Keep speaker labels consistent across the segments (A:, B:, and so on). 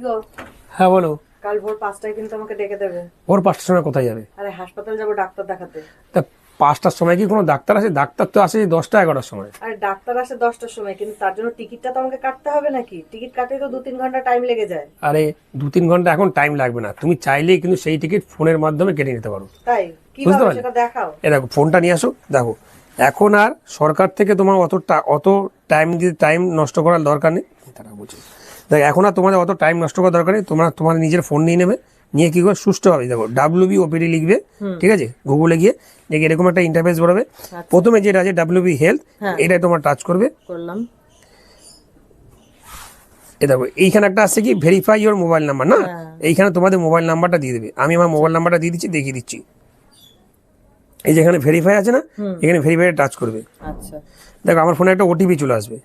A: গো
B: হ্যাঁ বলো।
A: কাল ভোর 5টায় কিন্তু আমাকে ডেকে দেবে।
B: ভোর 5টার সময় কোথায় যাবে?
A: আরে হাসপাতাল যাব ডাক্তার দেখাতে।
B: তা 5টার সময় কি কোনো ডাক্তার আসে? ডাক্তার তো আসে 10টা 11টার সময়।
A: আরে ডাক্তার আসে 10টার সময়, কিন্তু তার জন্য টিকিটটা তো আমাকে কাটতে হবে নাকি? টিকিট কাটতে তো 2-3 ঘন্টা টাইম লেগে যায়।
B: আরে 2-3 ঘন্টা এখন টাইম লাগবে না, তুমি চাইলেই কিন্তু সেই টিকিট ফোনের মাধ্যমে কেটে নিতে পারো।
A: তাই
B: বুঝতে
A: কিভাবে
B: পারলে?
A: সেটা দেখাও।
B: এ দেখো ফোনটা নিয়ে আসো, দেখো এখন আর সরকার থেকে তোমার অত টাইম নষ্ট করার দরকার নেই। তারা বলছে দেখ এখন আর তোমাদের অত টাইম নষ্ট করার দরকার নেই, তোমরা তোমার নিজের ফোন নিয়ে নেবে, নিয়ে কি করে সুষ্ঠুভাবে দেখো WBOPD লিখবে, ঠিক আছে, গুগলে গিয়ে দেখে এরকম একটা ইন্টারফেস বেরোবে। প্রথমে যেটা আছে WB হেলথ, এটাই তোমার টাচ করবে।
A: করলাম।
B: এ দেখো এইখানে একটা আসছে কি ভেরিফাই ইওর মোবাইল নাম্বার, না এইখানে তোমাদের মোবাইল নাম্বারটা দিয়ে দেবে। আমি আমার মোবাইল নাম্বারটা দিয়ে দিচ্ছি, দেখিয়ে দিচ্ছি। এই যে এখানে ভেরিফাই আছে না, এখানে ভেরিফাই টাচ করবে।
A: আচ্ছা
B: দেখো আমার ফোনে একটা ওটিপি চলে আসবে,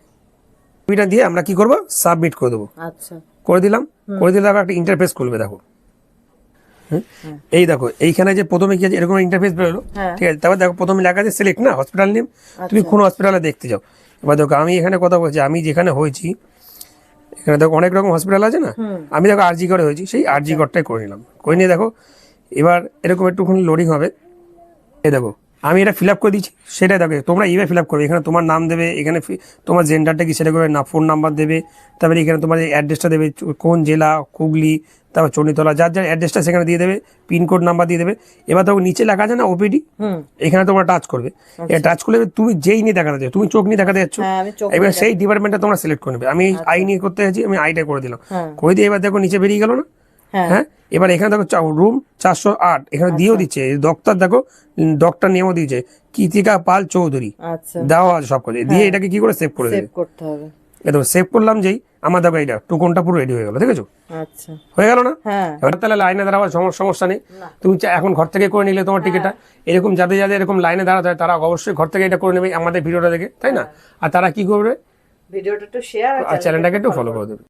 B: ওটিপিটা দিয়ে আমরা কি করব, সাবমিট করে দেবো।
A: আচ্ছা
B: করে দিলাম, করে দিলে একটা ইন্টারফেস খুলবে। দেখো এই দেখো এইখানে যে প্রথমে কি আছে এরকম ইন্টারফেস বেরোলো, ঠিক আছে। তারপর দেখো প্রথমে লেখা আছে সিলেক্ট, না হসপিটাল নেম, তুমি কোন হসপিটালে দেখতে যাও। এবার দেখো আমি এখানে কথা বলছি, আমি যেখানে হয়েছি এখানে দেখো অনেক রকম হসপিটাল আছে না, আমি দেখো আরজি করে হয়েছি, সেই আরজি করটাই করে নিলাম। করে নিয়ে দেখো এবার এরকম একটুখানি লোডিং হবে। এই দেখো আমি এটা ফিল আপ করে দিচ্ছি, সেটাই দেখো তোমরা এইভাবে ফিল আপ করবে। এখানে তোমার নাম দেবে, এখানে তোমার জেন্ডারটা কি সেটা করে না, ফোন নাম্বার দেবে, তারপরে এখানে তোমার অ্যাড্রেসটা দেবে, কোন জেলা, হুগলি, তারপর চণ্ডীতলা, যার যার অ্যাড্রেসটা সেখানে দিয়ে দেবে, পিনকোড নাম্বার দিয়ে দেবে। এবার দেখো নিচে লেখা আছে না ওপিডি, এখানে তোমরা টাচ করবে। এটা টাচ করলে তুমি যেই নিয়ে দেখাতে যাচ্ছ, তুমি চোখ নিয়ে দেখাতে যাচ্ছ, এবার সেই ডিপার্টমেন্টটা তোমরা সিলেক্ট করে নেবে। আমি আই নিয়ে করতে যাচ্ছি, আমি আইটা করে দিলাম, করে দিয়ে এবার দেখো নিচে বেরিয়ে গেল না। হ্যাঁ এবার এখানে দেখো রুম 408 এখানে দিয়েও দিচ্ছে, ডক্টর দেখো ডক্টর নিয়েও দিয়েছে কৃতিকা পাল চৌধুরী, দেওয়া আছে সব কিছু দিয়ে। এটাকে কি করে সেভ করে দেবে, দেখো সেভ করলাম যেই আমার দেখো এইটা টোকনটা পুরো রেডি হয়ে গেল, দেখেছো?
A: আচ্ছা
B: হয়ে গেল না? এবার তাহলে লাইনে দাঁড়াবার সমস্যা নেই, তুমি এখন ঘর থেকে করে নিলে তোমার টিকিটটা। এরকম যাদের যাদের এরকম লাইনে দাঁড়াতে হয় তারা অবশ্যই ঘর থেকে এটা করে নেবে আমাদের ভিডিওটা দেখে, তাই না? আর তারা কি করবে,
A: ভিডিওটা একটু শেয়ার
B: আর চ্যানেলটাকে একটু ফলো করে দেবে।